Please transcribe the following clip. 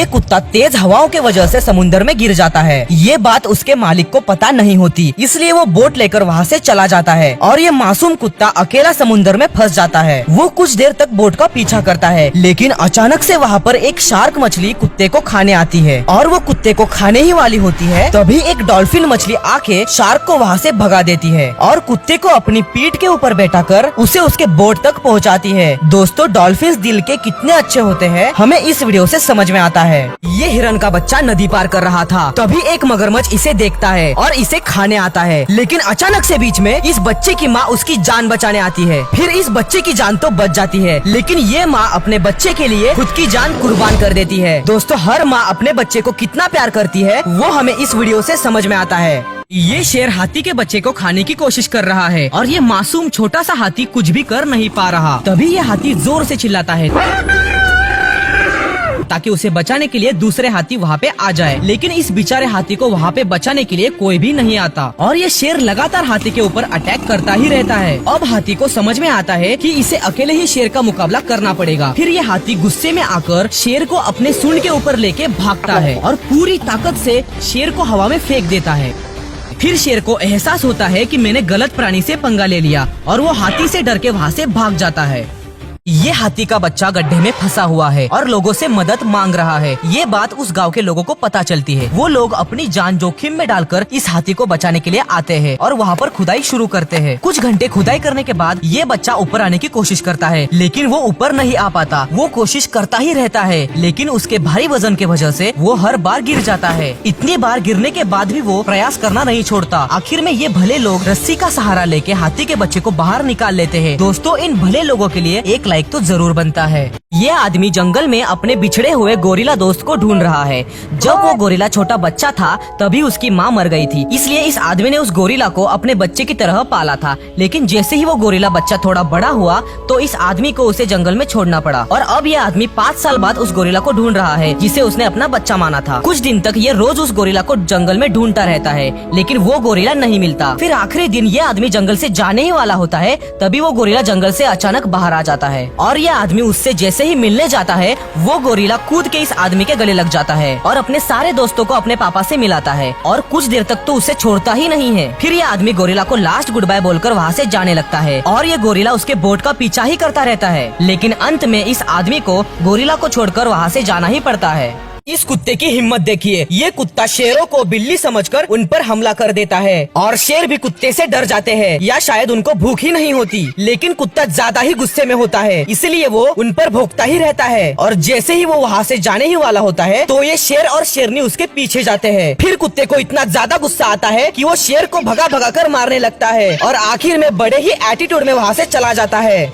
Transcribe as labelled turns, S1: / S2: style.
S1: ये कुत्ता तेज हवाओं के वजह से समुद्र में गिर जाता है। ये बात उसके मालिक को पता नहीं होती, इसलिए वो बोट लेकर वहाँ से चला जाता है और ये मासूम कुत्ता अकेला समुद्र में फंस जाता है। वो कुछ देर तक बोट का पीछा करता है, लेकिन अचानक से वहाँ पर एक शार्क मछली कुत्ते को खाने आती है और वो कुत्ते को खाने ही वाली होती है। तभी एक डॉल्फिन मछली आके शार्क को वहाँ से भगा देती है और कुत्ते को अपनी पीठ के ऊपर बैठाकर उसे उसके बोट तक पहुँचाती है। दोस्तों, डॉल्फिन दिल के कितने अच्छे होते हैं हमें इस वीडियो से समझ में आता है। ये हिरन का बच्चा नदी पार कर रहा था, तभी एक मगरमच्छ इसे देखता है और इसे खाने आता है, लेकिन अचानक से बीच में इस बच्चे की माँ उसकी जान बचाने आती है। फिर इस बच्चे की जान तो बच जाती है, लेकिन ये माँ अपने बच्चे के लिए खुद की जान कुर्बान कर देती है। दोस्तों, हर माँ अपने बच्चे को कितना प्यार करती है वो हमें इस वीडियो से समझ में आता है। ये शेर हाथी के बच्चे को खाने की कोशिश कर रहा है और ये मासूम छोटा सा हाथी कुछ भी कर नहीं पा रहा। तभी ये हाथी जोर से चिल्लाता है ताकि उसे बचाने के लिए दूसरे हाथी वहाँ पे आ जाए, लेकिन इस बेचारे हाथी को वहाँ पे बचाने के लिए कोई भी नहीं आता और ये शेर लगातार हाथी के ऊपर अटैक करता ही रहता है। अब हाथी को समझ में आता है कि इसे अकेले ही शेर का मुकाबला करना पड़ेगा। फिर ये हाथी गुस्से में आकर शेर को अपने सूंड के ऊपर लेके भागता है और पूरी ताकत से शेर को हवा में फेंक देता है। फिर शेर को एहसास होता है कि मैंने गलत प्राणी से पंगा ले लिया और वो हाथी से डर के वहाँ से भाग जाता है। ये हाथी का बच्चा गड्ढे में फंसा हुआ है और लोगों से मदद मांग रहा है। ये बात उस गांव के लोगों को पता चलती है। वो लोग अपनी जान जोखिम में डालकर इस हाथी को बचाने के लिए आते हैं और वहाँ पर खुदाई शुरू करते हैं। कुछ घंटे खुदाई करने के बाद ये बच्चा ऊपर आने की कोशिश करता है, लेकिन वो ऊपर नहीं आ पाता। वो कोशिश करता ही रहता है, लेकिन उसके भारी वजन की वजह से वो हर बार गिर जाता है। इतनी बार गिरने के बाद भी वो प्रयास करना नहीं छोड़ता। आखिर में ये भले लोग रस्सी का सहारा लेके हाथी के बच्चे को बाहर निकाल लेते हैं। दोस्तों, इन भले लोगों के लिए एक लाइक तो जरूर बनता है। ये आदमी जंगल में अपने बिछड़े हुए गोरिल्ला दोस्त को ढूंढ रहा है। जब वो गोरिल्ला छोटा बच्चा था तभी उसकी माँ मर गई थी, इसलिए इस आदमी ने उस गोरिल्ला को अपने बच्चे की तरह पाला था। लेकिन जैसे ही वो गोरिल्ला बच्चा थोड़ा बड़ा हुआ तो इस आदमी को उसे जंगल में छोड़ना पड़ा और अब ये आदमी 5 साल बाद उस गोरिल्ला को ढूंढ रहा है जिसे उसने अपना बच्चा माना था। कुछ दिन तक ये रोज उस गोरिल्ला को जंगल में ढूंढता रहता है, लेकिन वो गोरिल्ला नहीं मिलता। फिर आखिरी दिन ये आदमी जंगल से जाने ही वाला होता है, तभी वो गोरिल्ला जंगल से अचानक बाहर आ जाता है और ये आदमी उससे जैसे ही मिलने जाता है वो गोरिल्ला कूद के इस आदमी के गले लग जाता है और अपने सारे दोस्तों को अपने पापा से मिलाता है और कुछ देर तक तो उसे छोड़ता ही नहीं है। फिर ये आदमी गोरिल्ला को लास्ट गुड बाय बोलकर वहाँ से जाने लगता है और ये गोरिल्ला उसके बोट का पीछा ही करता रहता है, लेकिन अंत में इस आदमी को गोरिल्ला को छोड़कर वहाँ से जाना ही पड़ता है। इस कुत्ते की हिम्मत देखिए, ये कुत्ता शेरों को बिल्ली समझकर उन पर हमला कर देता है और शेर भी कुत्ते से डर जाते हैं या शायद उनको भूख ही नहीं होती, लेकिन कुत्ता ज्यादा ही गुस्से में होता है, इसलिए वो उन पर भौंकता ही रहता है और जैसे ही वो वहाँ से जाने ही वाला होता है तो ये शेर और शेरनी उसके पीछे जाते हैं। फिर कुत्ते को इतना ज्यादा गुस्सा आता है कि वो शेर को भगा भगा कर मारने लगता है और आखिर में बड़े ही एटीट्यूड में वहाँ से चला जाता है।